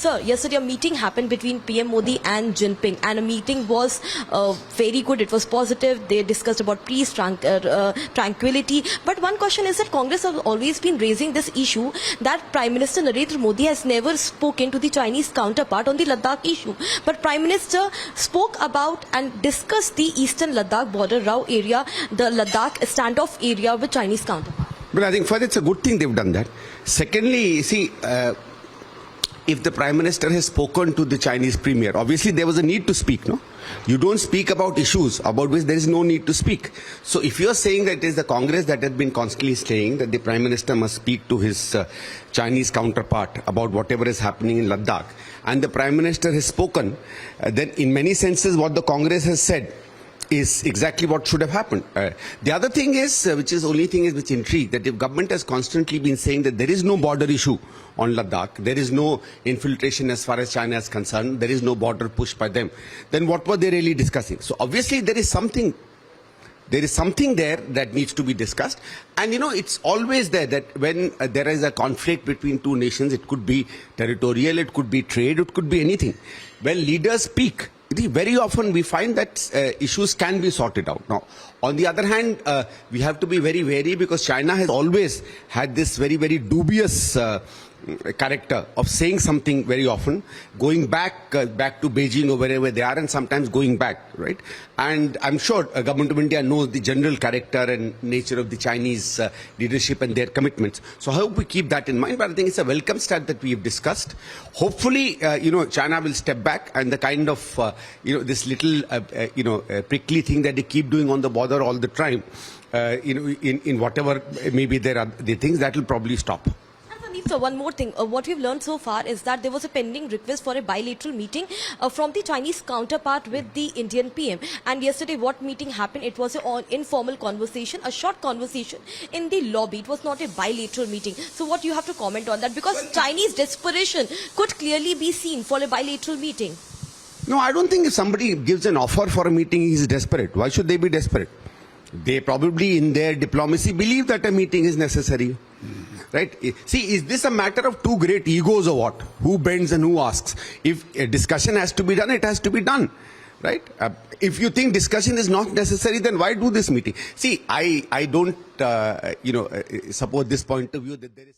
Sir, yesterday a meeting happened between PM Modi and Jinping, and a meeting was very good. It was positive. They discussed about peace, tranquility. But one question is that Congress has always been raising this issue that Prime Minister Narendra Modi has never spoken to the Chinese counterpart on the Ladakh issue. But Prime Minister spoke about and discussed the eastern Ladakh border Rao area, the Ladakh standoff area with Chinese counterpart. But I think first it's a good thing they've done that. Secondly, see, if the Prime Minister has spoken to the Chinese Premier, obviously there was a need to speak, no? You don't speak about issues about which there is no need to speak. So if you're saying that it is the Congress that has been constantly saying that the Prime Minister must speak to his Chinese counterpart about whatever is happening in Ladakh, and the Prime Minister has spoken, then in many senses what the Congress has said is exactly what should have happened. The other thing is, which intrigued, that if government has constantly been saying that there is no border issue on Ladakh, there is no infiltration as far as China is concerned, there is no border push by them, then what were they really discussing? So obviously there is something there that needs to be discussed. And you know, it's always there that when there is a conflict between two nations, it could be territorial, it could be trade, it could be anything. When leaders speak, very often we find that issues can be sorted out. Now, on the other hand, we have to be very wary because China has always had this very, very dubious character of saying something very often, going back to Beijing or wherever they are, and sometimes going back, right? And I'm sure Government of India knows the general character and nature of the Chinese leadership and their commitments. So I hope we keep that in mind. But I think it's a welcome start that we have discussed. Hopefully, China will step back, and the kind of, this little, prickly thing that they keep doing on the border all the time, in whatever maybe there are the things that will probably stop. So one more thing, what we've learned so far is that there was a pending request for a bilateral meeting from the Chinese counterpart with the Indian PM. And yesterday what meeting happened, it was an informal conversation, a short conversation in the lobby. It was not a bilateral meeting. So what you have to comment on that? Because Chinese desperation could clearly be seen for a bilateral meeting. No, I don't think if somebody gives an offer for a meeting, he's desperate. Why should they be desperate? They probably in their diplomacy believe that a meeting is necessary. Right? See, is this a matter of two great egos or what? Who bends and who asks? If a discussion has to be done, it has to be done. Right? If you think discussion is not necessary, then why do this meeting? See, I don't, support this point of view that there is...